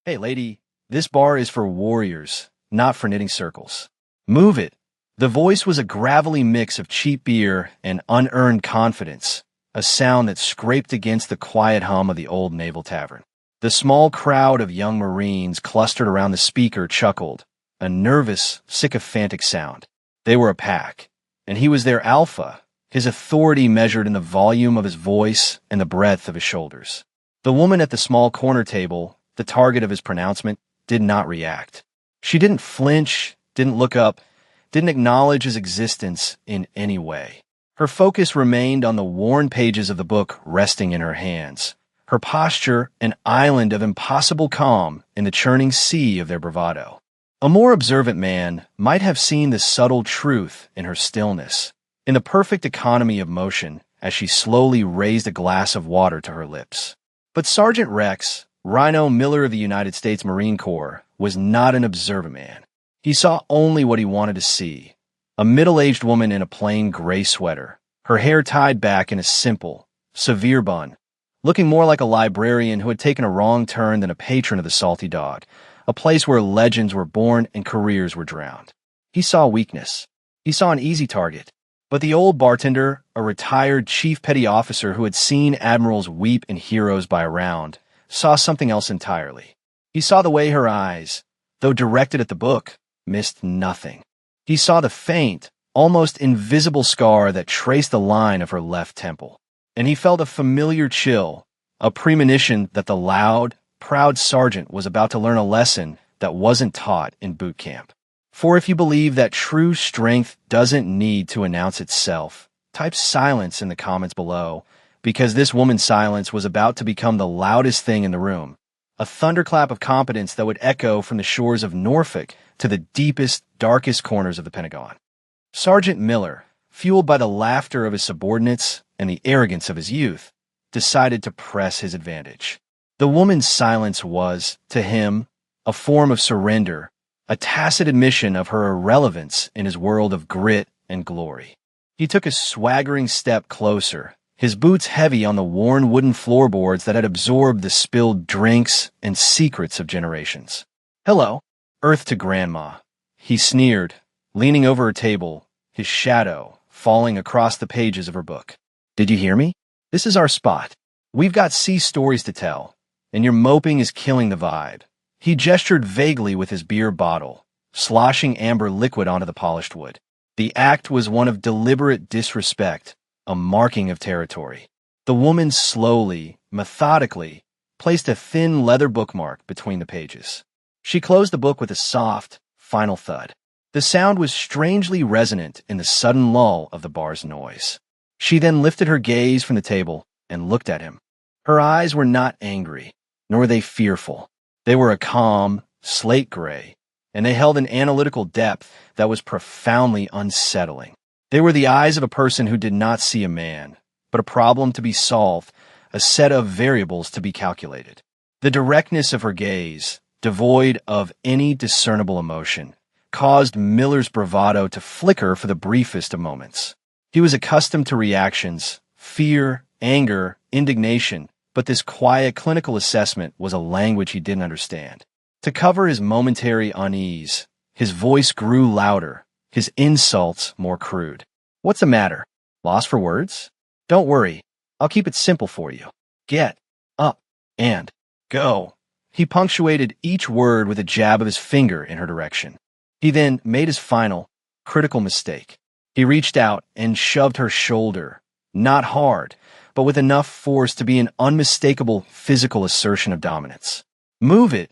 Hey, lady, this bar is for warriors, not for knitting circles. Move it. The voice was a gravelly mix of cheap beer and unearned confidence, a sound that scraped against the quiet hum of the old naval tavern. The small crowd of young Marines clustered around the speaker chuckled, a nervous, sycophantic sound. They were a pack, and he was their alpha, his authority measured in the volume of his voice and the breadth of his shoulders. The woman at the small corner table, the target of his pronouncement, did not react. She didn't flinch, didn't look up, didn't acknowledge his existence in any way. Her focus remained on the worn pages of the book resting in her hands, her posture an island of impossible calm in the churning sea of their bravado. A more observant man might have seen the subtle truth in her stillness, in the perfect economy of motion as she slowly raised a glass of water to her lips. But Sergeant Rex, Rhino Miller of the United States Marine Corps, was not an observant man. He saw only what he wanted to see. A middle-aged woman in a plain gray sweater, her hair tied back in a simple, severe bun, looking more like a librarian who had taken a wrong turn than a patron of the Salty Dog, a place where legends were born and careers were drowned. He saw weakness. He saw an easy target. But the old bartender, a retired chief petty officer who had seen admirals weep and heroes by a round, saw something else entirely. He saw the way her eyes, though directed at the book, missed nothing. He saw the faint, almost invisible scar that traced the line of her left temple. And he felt a familiar chill, a premonition that the loud, proud sergeant was about to learn a lesson that wasn't taught in boot camp. For if you believe that true strength doesn't need to announce itself, type silence in the comments below, because this woman's silence was about to become the loudest thing in the room, a thunderclap of competence that would echo from the shores of Norfolk to the deepest, darkest corners of the Pentagon. Sergeant Miller, fueled by the laughter of his subordinates and the arrogance of his youth, decided to press his advantage. The woman's silence was, to him, a form of surrender, a tacit admission of her irrelevance in his world of grit and glory. He took a swaggering step closer, his boots heavy on the worn wooden floorboards that had absorbed the spilled drinks and secrets of generations. "Hello, Earth to Grandma," he sneered, leaning over her table, his shadow falling across the pages of her book. "Did you hear me? This is our spot. We've got sea stories to tell, and your moping is killing the vibe." He gestured vaguely with his beer bottle, sloshing amber liquid onto the polished wood. The act was one of deliberate disrespect, a marking of territory. The woman slowly, methodically, placed a thin leather bookmark between the pages. She closed the book with a soft, final thud. The sound was strangely resonant in the sudden lull of the bar's noise. She then lifted her gaze from the table and looked at him. Her eyes were not angry, nor were they fearful. They were a calm, slate gray, and they held an analytical depth that was profoundly unsettling. They were the eyes of a person who did not see a man, but a problem to be solved, a set of variables to be calculated. The directness of her gaze, devoid of any discernible emotion, caused Miller's bravado to flicker for the briefest of moments. He was accustomed to reactions, fear, anger, indignation, but this quiet clinical assessment was a language he didn't understand. To cover his momentary unease, his voice grew louder, his insults more crude. "What's the matter? Lost for words? Don't worry, I'll keep it simple for you. Get up and go." He punctuated each word with a jab of his finger in her direction. He then made his final, critical mistake. He reached out and shoved her shoulder, not hard, but with enough force to be an unmistakable physical assertion of dominance. "Move it!"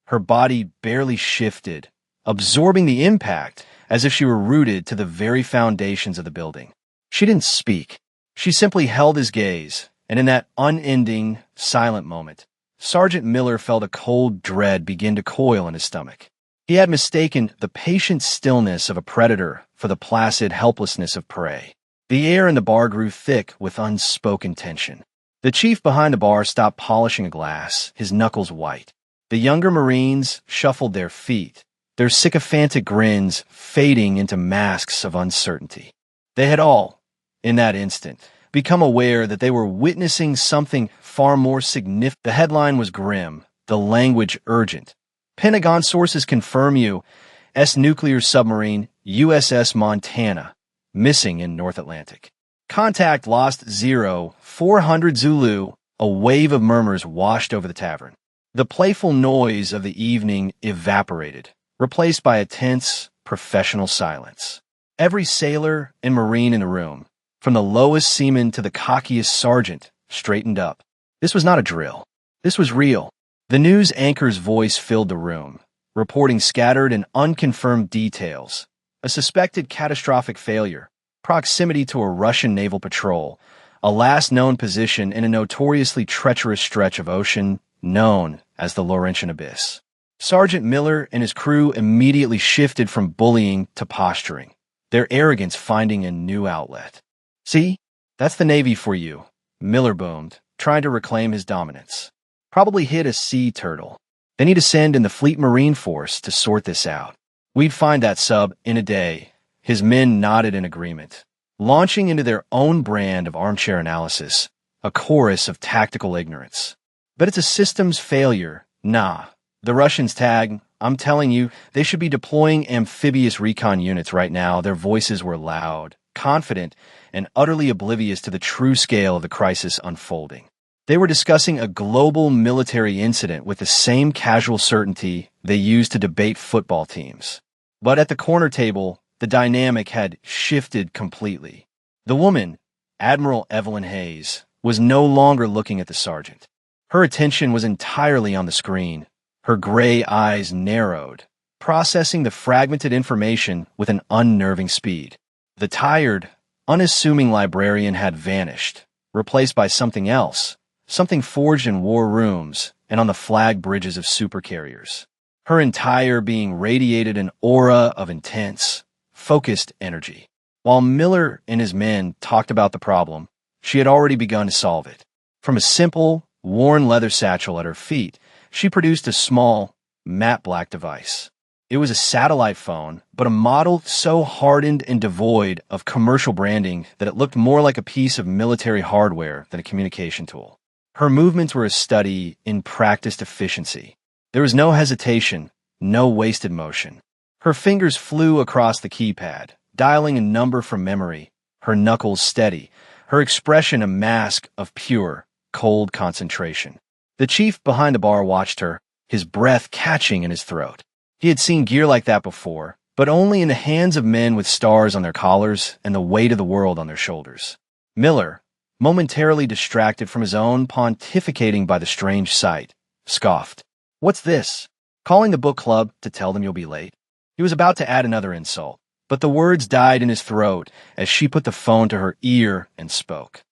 Her body barely shifted, absorbing the impact as if she were rooted to the very foundations of the building. She didn't speak. She simply held his gaze, and in that unending, silent moment, Sergeant Miller felt a cold dread begin to coil in his stomach. He had mistaken the patient stillness of a predator for the placid helplessness of prey. The air in the bar grew thick with unspoken tension. The chief behind the bar stopped polishing a glass, his knuckles white. The younger Marines shuffled their feet, their sycophantic grins fading into masks of uncertainty. They had all, in that instant, become aware that they were witnessing something far more significant. The headline was grim, the language urgent. Pentagon sources confirm U.S. nuclear submarine USS Montana, missing in North Atlantic. Contact lost 0400 Zulu. A wave of murmurs washed over the tavern. The playful noise of the evening evaporated, replaced by a tense, professional silence. Every sailor and marine in the room, from the lowest seaman to the cockiest sergeant, straightened up. This was not a drill. This was real. The news anchor's voice filled the room, reporting scattered and unconfirmed details. A suspected catastrophic failure, proximity to a Russian naval patrol, a last known position in a notoriously treacherous stretch of ocean known as the Laurentian Abyss. Sergeant Miller and his crew immediately shifted from bullying to posturing, their arrogance finding a new outlet. "See? That's the Navy for you," Miller boomed, trying to reclaim his dominance. "Probably hit a sea turtle. They need to send in the Fleet Marine Force to sort this out. We'd find that sub in a day." His men nodded in agreement, launching into their own brand of armchair analysis, a chorus of tactical ignorance. "But it's a systems failure. Nah. The Russians tag. I'm telling you, they should be deploying amphibious recon units right now." Their voices were loud, confident, and utterly oblivious to the true scale of the crisis unfolding. They were discussing a global military incident with the same casual certainty they used to debate football teams. But at the corner table, the dynamic had shifted completely. The woman, Admiral Evelyn Hayes, was no longer looking at the sergeant. Her attention was entirely on the screen. Her gray eyes narrowed, processing the fragmented information with an unnerving speed. The tired, unassuming librarian had vanished, replaced by something else, something forged in war rooms and on the flag bridges of supercarriers. Her entire being radiated an aura of intense, focused energy. While Miller and his men talked about the problem, she had already begun to solve it. From a simple, worn leather satchel at her feet, she produced a small, matte black device. It was a satellite phone, but a model so hardened and devoid of commercial branding that it looked more like a piece of military hardware than a communication tool. Her movements were a study in practiced efficiency. There was no hesitation, no wasted motion. Her fingers flew across the keypad, dialing a number from memory, her knuckles steady, her expression a mask of pure, cold concentration. The chief behind the bar watched her, his breath catching in his throat. He had seen gear like that before, but only in the hands of men with stars on their collars and the weight of the world on their shoulders. Miller, momentarily distracted from his own pontificating by the strange sight, scoffed. "What's this? Calling the book club to tell them you'll be late?" He was about to add another insult, but the words died in his throat as she put the phone to her ear and spoke.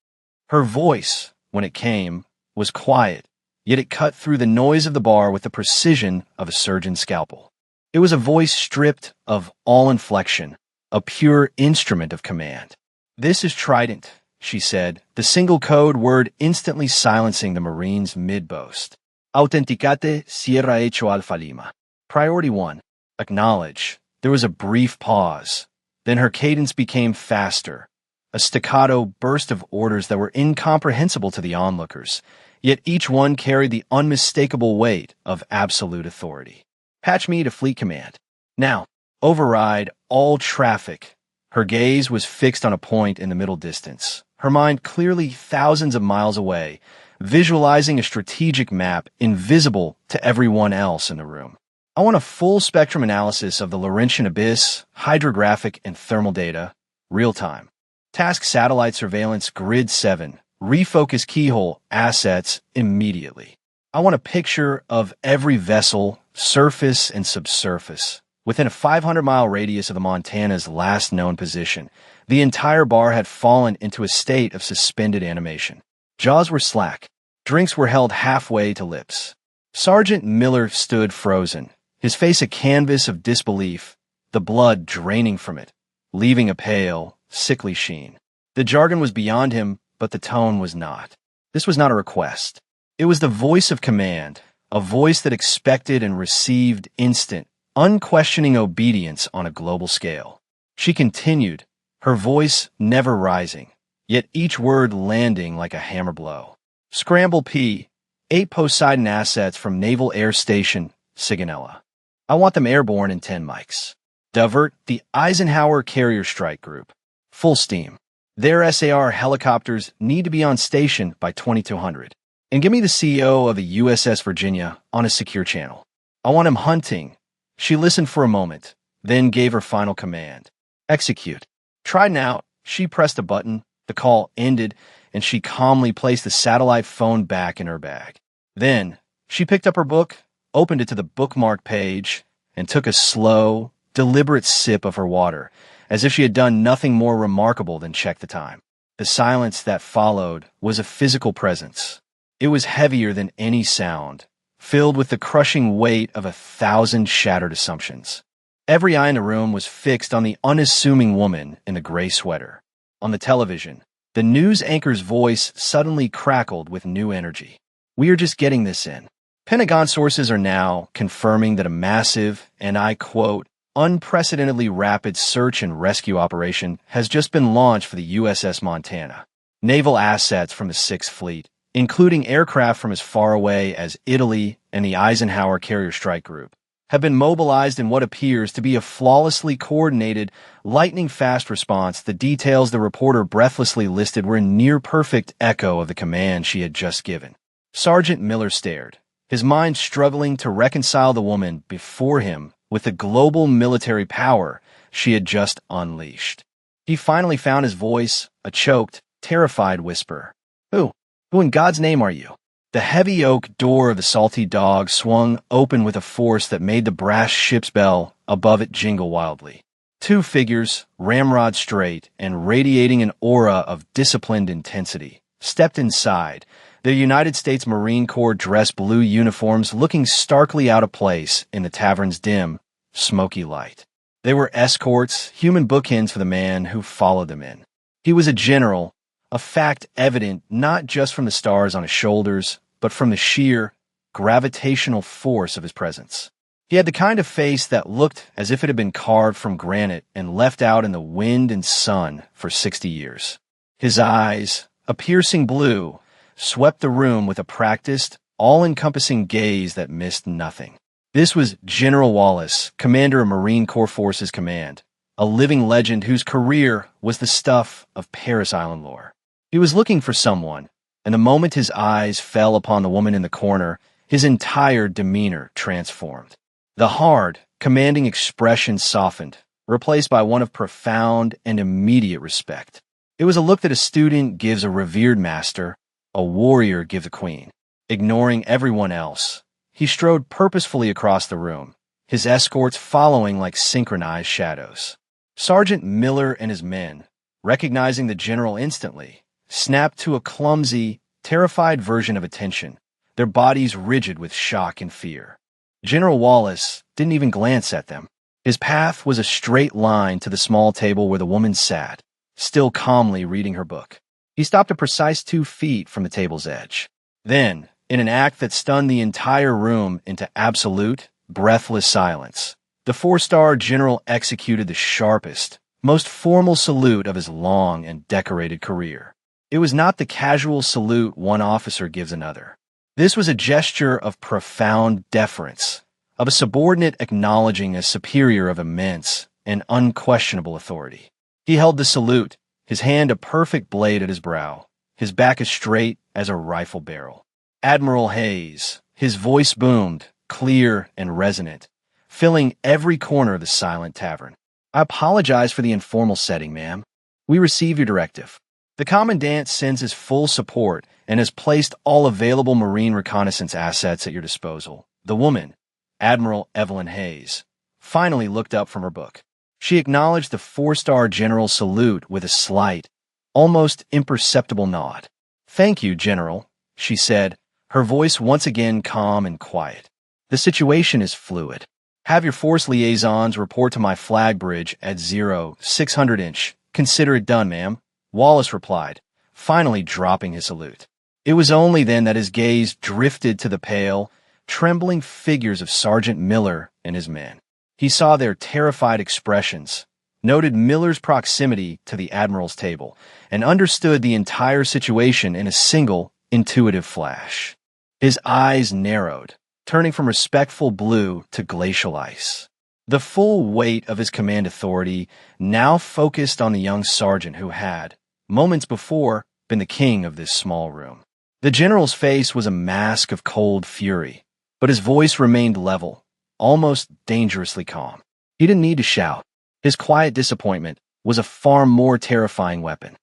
Her voice, when it came, was quiet, yet it cut through the noise of the bar with the precision of a surgeon's scalpel. It was a voice stripped of all inflection, a pure instrument of command. "This is Trident," she said, the single code word instantly silencing the Marine's mid-boast. "Autenticate Sierra Hecho Alfa Lima. Priority 1. Acknowledge." There was a brief pause. Then her cadence became faster, a staccato burst of orders that were incomprehensible to the onlookers, yet each one carried the unmistakable weight of absolute authority. "Patch me to Fleet Command. Now, override all traffic." Her gaze was fixed on a point in the middle distance, her mind clearly thousands of miles away, visualizing a strategic map invisible to everyone else in the room. "I want a full spectrum analysis of the Laurentian Abyss, hydrographic and thermal data, real-time. Task satellite surveillance grid 7, refocus keyhole assets immediately. I want a picture of every vessel, surface and subsurface, within a 500-mile radius of the Montana's last known position." The entire bar had fallen into a state of suspended animation. Jaws were slack. Drinks were held halfway to lips. Sergeant Miller stood frozen, his face a canvas of disbelief, the blood draining from it, leaving a pale, sickly sheen. The jargon was beyond him, but the tone was not. This was not a request. It was the voice of command, a voice that expected and received instant, unquestioning obedience on a global scale. She continued, her voice never rising, yet each word landing like a hammer blow. "Scramble P, 8 Poseidon assets from Naval Air Station, Sigonella. I want them airborne in 10 mics. Divert the Eisenhower Carrier Strike Group. Full steam. Their SAR helicopters need to be on station by 2200. And give me the CEO of the USS Virginia on a secure channel. I want him hunting. She listened for a moment, then gave her final command. Execute. Trident out. She pressed a button. The call ended, and she calmly placed the satellite phone back in her bag. Then, she picked up her book, opened it to the bookmark page, and took a slow, deliberate sip of her water, as if she had done nothing more remarkable than check the time. The silence that followed was a physical presence. It was heavier than any sound, filled with the crushing weight of 1,000 shattered assumptions. Every eye in the room was fixed on the unassuming woman in the gray sweater. On the television, the news anchor's voice suddenly crackled with new energy. We are just getting this in. Pentagon sources are now confirming that a massive, and I quote, unprecedentedly rapid search and rescue operation has just been launched for the USS Montana. Naval assets from the 6th Fleet, including aircraft from as far away as Italy and the Eisenhower Carrier Strike Group, have been mobilized in what appears to be a flawlessly coordinated, lightning-fast response. The details the reporter breathlessly listed were a near-perfect echo of the command she had just given. Sergeant Miller stared, his mind struggling to reconcile the woman before him with the global military power she had just unleashed. He finally found his voice, a choked, terrified whisper. Who in God's name are you? The heavy oak door of the Salty Dog swung open with a force that made the brass ship's bell above it jingle wildly. 2 figures, ramrod straight and radiating an aura of disciplined intensity, stepped inside, their United States Marine Corps dress blue uniforms looking starkly out of place in the tavern's dim, smoky light. They were escorts, human bookends for the man who followed them in. He was a general, a fact evident not just from the stars on his shoulders, but from the sheer, gravitational force of his presence. He had the kind of face that looked as if it had been carved from granite and left out in the wind and sun for 60 years. His eyes, a piercing blue, swept the room with a practiced, all-encompassing gaze that missed nothing. This was General Wallace, commander of Marine Corps Forces Command, a living legend whose career was the stuff of Paris Island lore. He was looking for someone, and the moment his eyes fell upon the woman in the corner, his entire demeanor transformed. The hard, commanding expression softened, replaced by one of profound and immediate respect. It was a look that a student gives a revered master, a warrior gives a queen. Ignoring everyone else, he strode purposefully across the room, his escorts following like synchronized shadows. Sergeant Miller and his men, recognizing the general instantly, snapped to a clumsy, terrified version of attention, their bodies rigid with shock and fear. General Wallace didn't even glance at them. His path was a straight line to the small table where the woman sat, still calmly reading her book. He stopped a precise 2 feet from the table's edge. Then, in an act that stunned the entire room into absolute, breathless silence, the 4-star general executed the sharpest, most formal salute of his long and decorated career. It was not the casual salute one officer gives another. This was a gesture of profound deference, of a subordinate acknowledging a superior of immense and unquestionable authority. He held the salute, his hand a perfect blade at his brow, his back as straight as a rifle barrel. Admiral Hayes, his voice boomed, clear and resonant, filling every corner of the silent tavern. I apologize for the informal setting, ma'am. We received your directive. The Commandant sends his full support and has placed all available Marine reconnaissance assets at your disposal. The woman, Admiral Evelyn Hayes, finally looked up from her book. She acknowledged the 4-star general's salute with a slight, almost imperceptible nod. Thank you, General, she said, her voice once again calm and quiet. The situation is fluid. Have your force liaisons report to my flag bridge at 0600-inch. Consider it done, ma'am. Wallace replied, finally dropping his salute. It was only then that his gaze drifted to the pale, trembling figures of Sergeant Miller and his men. He saw their terrified expressions, noted Miller's proximity to the Admiral's table, and understood the entire situation in a single, intuitive flash. His eyes narrowed, turning from respectful blue to glacial ice. The full weight of his command authority now focused on the young sergeant who had, moments before, been the king of this small room. The general's face was a mask of cold fury, but his voice remained level, almost dangerously calm. He didn't need to shout. His quiet disappointment was a far more terrifying weapon.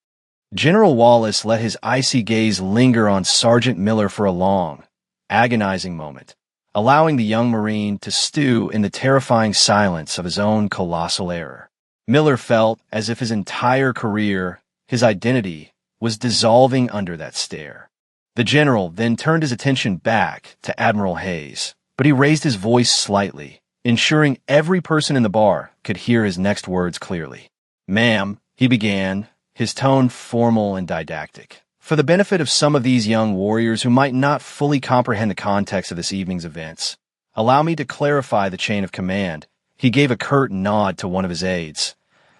General Wallace let his icy gaze linger on Sergeant Miller for a long, agonizing moment, allowing the young Marine to stew in the terrifying silence of his own colossal error. Miller felt as if his entire career, his identity, was dissolving under that stare. The general then turned his attention back to Admiral Hayes, but he raised his voice slightly, ensuring every person in the bar could hear his next words clearly. "Ma'am," he began, his tone formal and didactic. For the benefit of some of these young warriors who might not fully comprehend the context of this evening's events, allow me to clarify the chain of command. He gave a curt nod to one of his aides,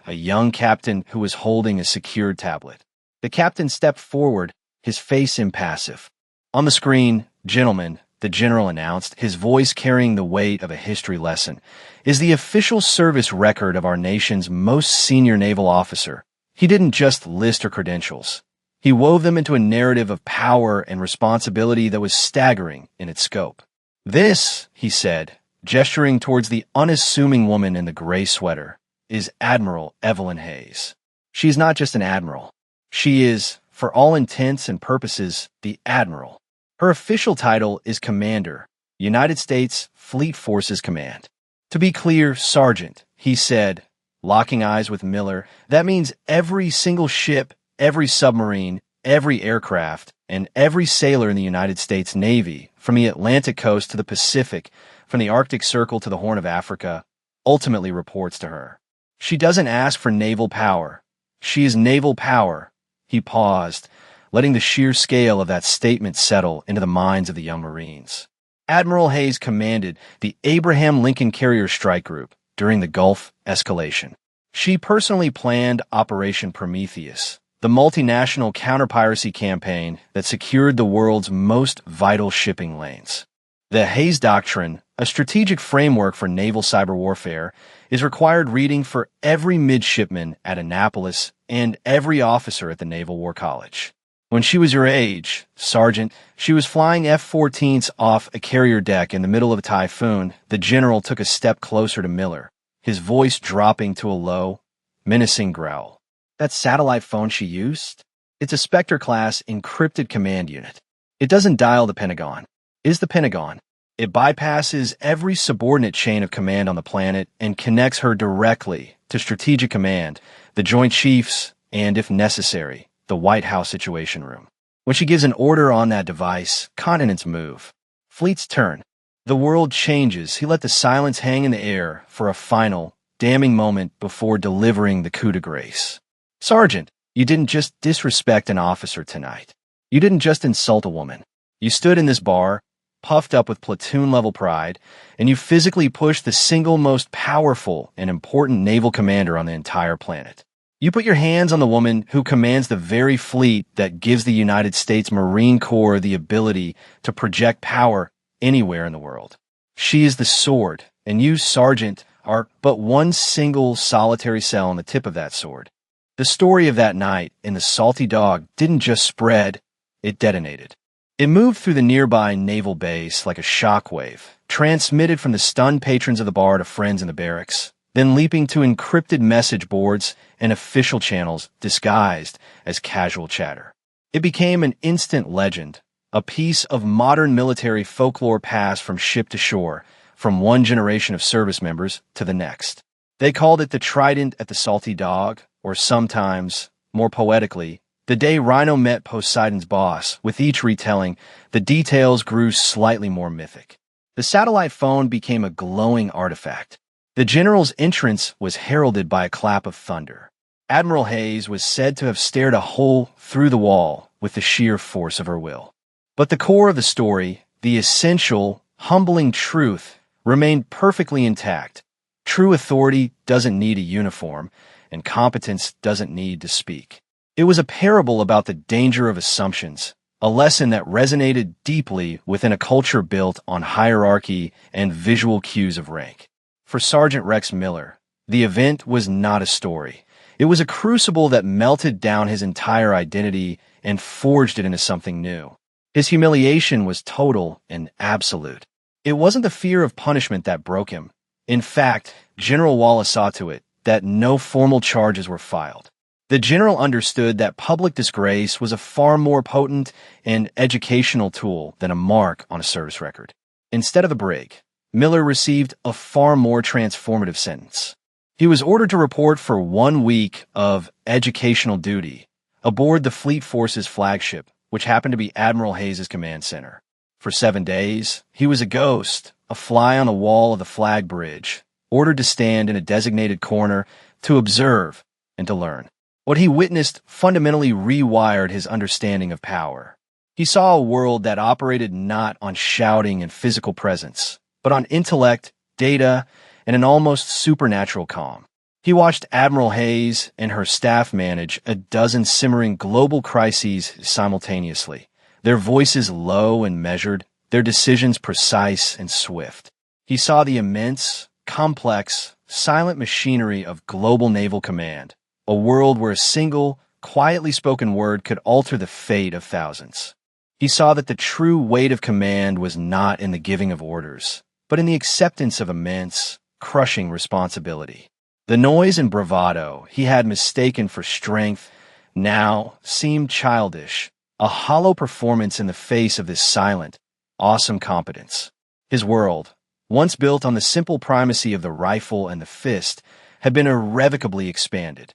a young captain who was holding a secured tablet. The captain stepped forward, his face impassive. On the screen, "Gentlemen," the general announced, his voice carrying the weight of a history lesson, "is the official service record of our nation's most senior naval officer." He didn't just list her credentials. He wove them into a narrative of power and responsibility that was staggering in its scope. "This," he said, gesturing towards the unassuming woman in the gray sweater, "is Admiral Evelyn Hayes. She is not just an admiral. She is, for all intents and purposes, the admiral. Her official title is Commander, United States Fleet Forces Command. To be clear, Sergeant," he said, locking eyes with Miller, "that means every single ship, every submarine, every aircraft, and every sailor in the United States Navy, from the Atlantic coast to the Pacific, from the Arctic Circle to the Horn of Africa, ultimately reports to her. She doesn't ask for naval power. She is naval power." He paused, letting the sheer scale of that statement settle into the minds of the young Marines. Admiral Hayes commanded the Abraham Lincoln Carrier Strike Group during the Gulf escalation. She personally planned Operation Prometheus, the multinational counter-piracy campaign that secured the world's most vital shipping lanes. The Hayes Doctrine, a strategic framework for naval cyber warfare, is required reading for every midshipman at Annapolis and every officer at the Naval War College. When she was your age, Sergeant, she was flying F-14s off a carrier deck in the middle of a typhoon. The general took a step closer to Miller, his voice dropping to a low, menacing growl. "That satellite phone she used? It's a Spectre-class encrypted command unit. It doesn't dial the Pentagon. It is the Pentagon. It bypasses every subordinate chain of command on the planet and connects her directly to Strategic Command, the Joint Chiefs, and, if necessary, the White House Situation Room. When she gives an order on that device, continents move. Fleets turn. The world changes." He let the silence hang in the air for a final, damning moment before delivering the coup de grace. "Sergeant, you didn't just disrespect an officer tonight. You didn't just insult a woman. You stood in this bar, puffed up with platoon-level pride, and you physically pushed the single most powerful and important naval commander on the entire planet. You put your hands on the woman who commands the very fleet that gives the United States Marine Corps the ability to project power anywhere in the world. She is the sword, and you, Sergeant, are but one single solitary cell on the tip of that sword. The story of that night in the Salty Dog didn't just spread, it detonated. It moved through the nearby naval base like a shockwave, transmitted from the stunned patrons of the bar to friends in the barracks, then leaping to encrypted message boards and official channels disguised as casual chatter. It became an instant legend, a piece of modern military folklore passed from ship to shore, from one generation of service members to the next. They called it the Trident at the Salty Dog, or sometimes, more poetically, the day Rhino met Poseidon's boss. With each retelling, the details grew slightly more mythic. The satellite phone became a glowing artifact. The general's entrance was heralded by a clap of thunder. Admiral Hayes was said to have stared a hole through the wall with the sheer force of her will. But the core of the story, the essential, humbling truth, remained perfectly intact. True authority doesn't need a uniform, and competence doesn't need to speak. It was a parable about the danger of assumptions, a lesson that resonated deeply within a culture built on hierarchy and visual cues of rank. For Sergeant Rex Miller, the event was not a story. It was a crucible that melted down his entire identity and forged it into something new. His humiliation was total and absolute. It wasn't the fear of punishment that broke him. In fact, General Wallace saw to it that no formal charges were filed. The general understood that public disgrace was a far more potent and educational tool than a mark on a service record. Instead of a break, Miller received a far more transformative sentence. He was ordered to report for 1 week of educational duty aboard the Fleet Force's flagship, which happened to be Admiral Hayes' command center. For 7 days, he was a ghost, a fly on the wall of the flag bridge, ordered to stand in a designated corner to observe and to learn. What he witnessed fundamentally rewired his understanding of power. He saw a world that operated not on shouting and physical presence, but on intellect, data, and an almost supernatural calm. He watched Admiral Hayes and her staff manage a dozen simmering global crises simultaneously, their voices low and measured, their decisions precise and swift. He saw the immense, complex, silent machinery of global naval command, a world where a single, quietly spoken word could alter the fate of thousands. He saw that the true weight of command was not in the giving of orders, but in the acceptance of immense, crushing responsibility. The noise and bravado he had mistaken for strength now seemed childish, a hollow performance in the face of this silent, awesome competence. His world, once built on the simple primacy of the rifle and the fist, had been irrevocably expanded.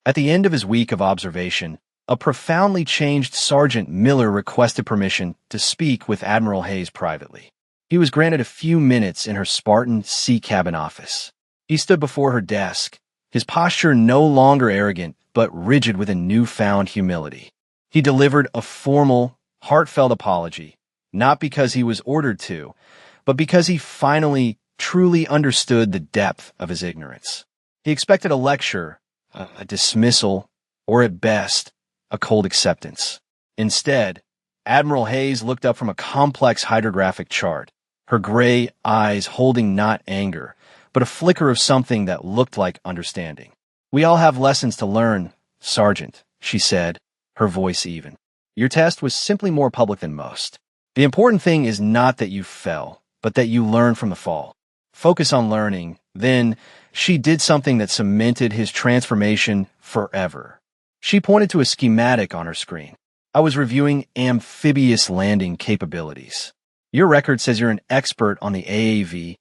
At the end of his week of observation, a profoundly changed Sergeant Miller requested permission to speak with Admiral Hayes privately. He was granted a few minutes in her Spartan sea cabin office. He stood before her desk, his posture no longer arrogant, but rigid with a newfound humility. He delivered a formal, heartfelt apology, not because he was ordered to, but because he finally truly understood the depth of his ignorance. He expected a lecture, a dismissal, or at best, a cold acceptance. Instead, Admiral Hayes looked up from a complex hydrographic chart, her gray eyes holding not anger, but a flicker of something that looked like understanding. "We all have lessons to learn, Sergeant," she said, her voice even. "Your test was simply more public than most. The important thing is not that you fell, but that you learn from the fall. Focus on learning." Then she did something that cemented his transformation forever. She pointed to a schematic on her screen. "I was reviewing amphibious landing capabilities. Your record says you're an expert on the AAV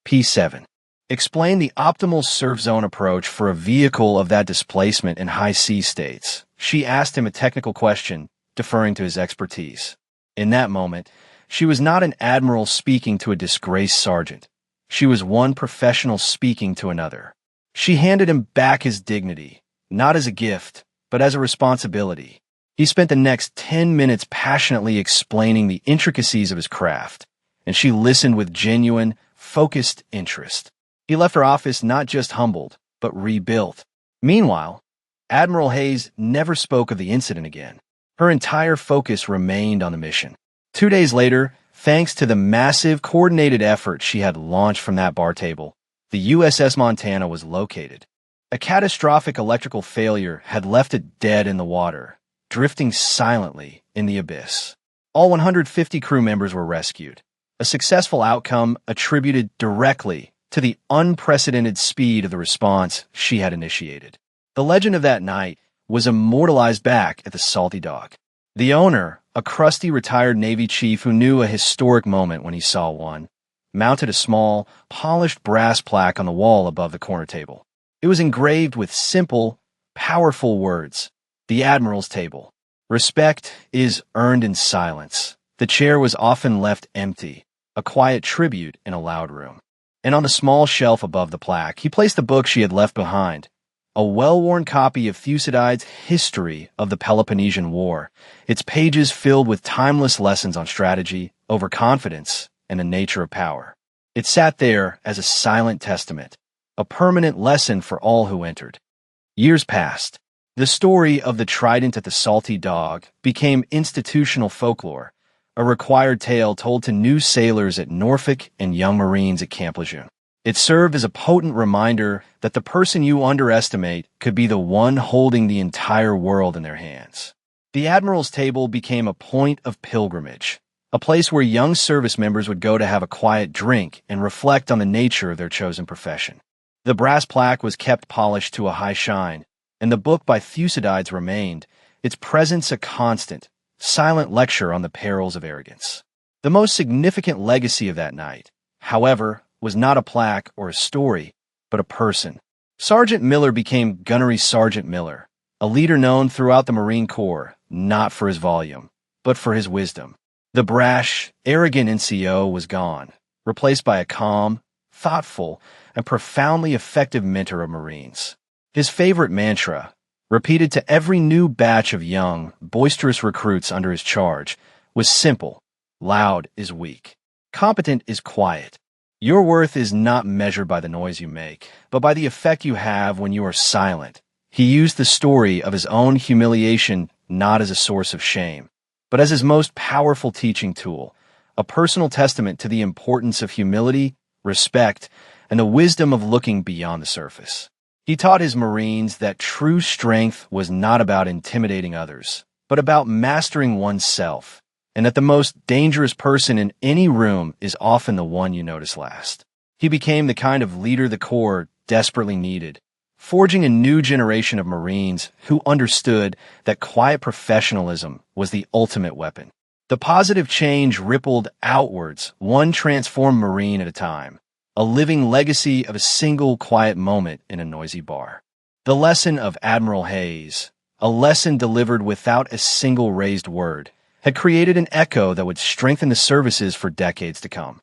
P7. Explain the optimal surf zone approach for a vehicle of that displacement in high sea states." She asked him a technical question, deferring to his expertise. In that moment, she was not an admiral speaking to a disgraced sergeant. She was one professional speaking to another. She handed him back his dignity, not as a gift, but as a responsibility. He spent the next 10 minutes passionately explaining the intricacies of his craft, and she listened with genuine, focused interest. He left her office not just humbled, but rebuilt. Meanwhile, Admiral Hayes never spoke of the incident again. Her entire focus remained on the mission. 2 days later, thanks to the massive coordinated effort she had launched from that bar table, the USS Montana was located. A catastrophic electrical failure had left it dead in the water, drifting silently in the abyss. All 150 crew members were rescued, a successful outcome attributed directly to the unprecedented speed of the response she had initiated. The legend of that night was immortalized back at the Salty Dock. The owner, a crusty retired Navy chief who knew a historic moment when he saw one, mounted a small, polished brass plaque on the wall above the corner table. It was engraved with simple, powerful words: "The Admiral's Table. Respect is earned in silence." The chair was often left empty, a quiet tribute in a loud room. And on a small shelf above the plaque, he placed the book she had left behind, a well-worn copy of Thucydides' History of the Peloponnesian War, its pages filled with timeless lessons on strategy, overconfidence, and the nature of power. It sat there as a silent testament, a permanent lesson for all who entered. Years passed. The story of the trident at the Salty Dog became institutional folklore, a required tale told to new sailors at Norfolk and young Marines at Camp Lejeune. It served as a potent reminder that the person you underestimate could be the one holding the entire world in their hands. The Admiral's Table became a point of pilgrimage, a place where young service members would go to have a quiet drink and reflect on the nature of their chosen profession. The brass plaque was kept polished to a high shine, and the book by Thucydides remained, its presence a constant, silent lecture on the perils of arrogance. The most significant legacy of that night, however, was not a plaque or a story, but a person. Sergeant Miller became Gunnery Sergeant Miller, a leader known throughout the Marine Corps, not for his volume, but for his wisdom. The brash, arrogant NCO was gone, replaced by a calm, thoughtful, and profoundly effective mentor of Marines. His favorite mantra, repeated to every new batch of young, boisterous recruits under his charge, was simple: loud is weak, competent is quiet. Your worth is not measured by the noise you make, but by the effect you have when you are silent. He used the story of his own humiliation not as a source of shame, but as his most powerful teaching tool, a personal testament to the importance of humility, respect, and the wisdom of looking beyond the surface. He taught his Marines that true strength was not about intimidating others, but about mastering oneself, and that the most dangerous person in any room is often the one you notice last. He became the kind of leader the Corps desperately needed, forging a new generation of Marines who understood that quiet professionalism was the ultimate weapon. The positive change rippled outwards, one transformed Marine at a time, a living legacy of a single quiet moment in a noisy bar. The lesson of Admiral Hayes, a lesson delivered without a single raised word, had created an echo that would strengthen the services for decades to come.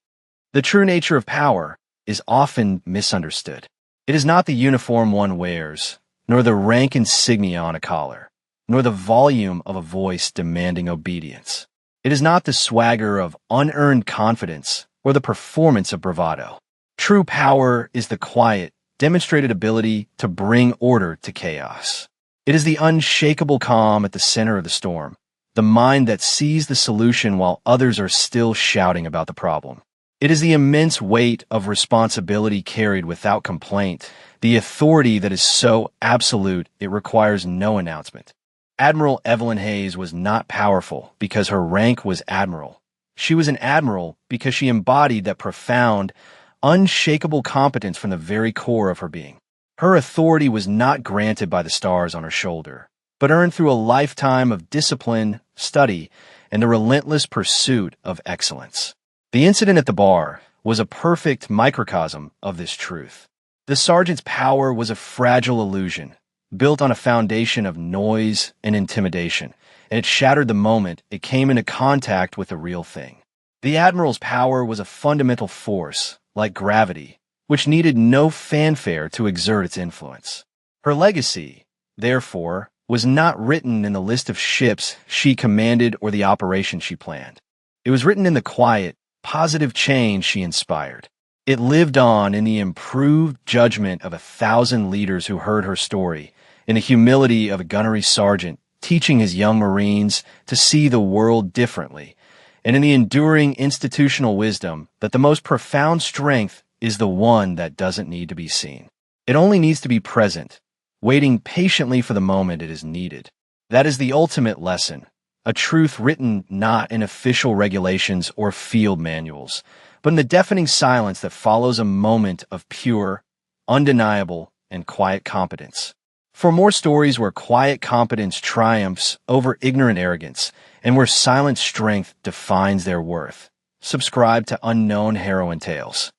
The true nature of power is often misunderstood. It is not the uniform one wears, nor the rank insignia on a collar, nor the volume of a voice demanding obedience. It is not the swagger of unearned confidence or the performance of bravado. True power is the quiet, demonstrated ability to bring order to chaos. It is the unshakable calm at the center of the storm, the mind that sees the solution while others are still shouting about the problem. It is the immense weight of responsibility carried without complaint, the authority that is so absolute it requires no announcement. Admiral Evelyn Hayes was not powerful because her rank was admiral. She was an admiral because she embodied that profound, unshakable competence from the very core of her being. Her authority was not granted by the stars on her shoulder, but earned through a lifetime of discipline, study, and the relentless pursuit of excellence. The incident at the bar was a perfect microcosm of this truth. The sergeant's power was a fragile illusion, built on a foundation of noise and intimidation, and it shattered the moment it came into contact with the real thing. The admiral's power was a fundamental force, like gravity, which needed no fanfare to exert its influence. Her legacy, therefore, was not written in the list of ships she commanded or the operations she planned. It was written in the quiet, positive change she inspired. It lived on in the improved judgment of 1,000 leaders who heard her story, in the humility of a gunnery sergeant teaching his young Marines to see the world differently, and in the enduring institutional wisdom that the most profound strength is the one that doesn't need to be seen. It only needs to be present, waiting patiently for the moment it is needed. That is the ultimate lesson, a truth written not in official regulations or field manuals, but in the deafening silence that follows a moment of pure, undeniable, and quiet competence. For more stories where quiet competence triumphs over ignorant arrogance and where silent strength defines their worth, subscribe to Unknown Heroine Tales.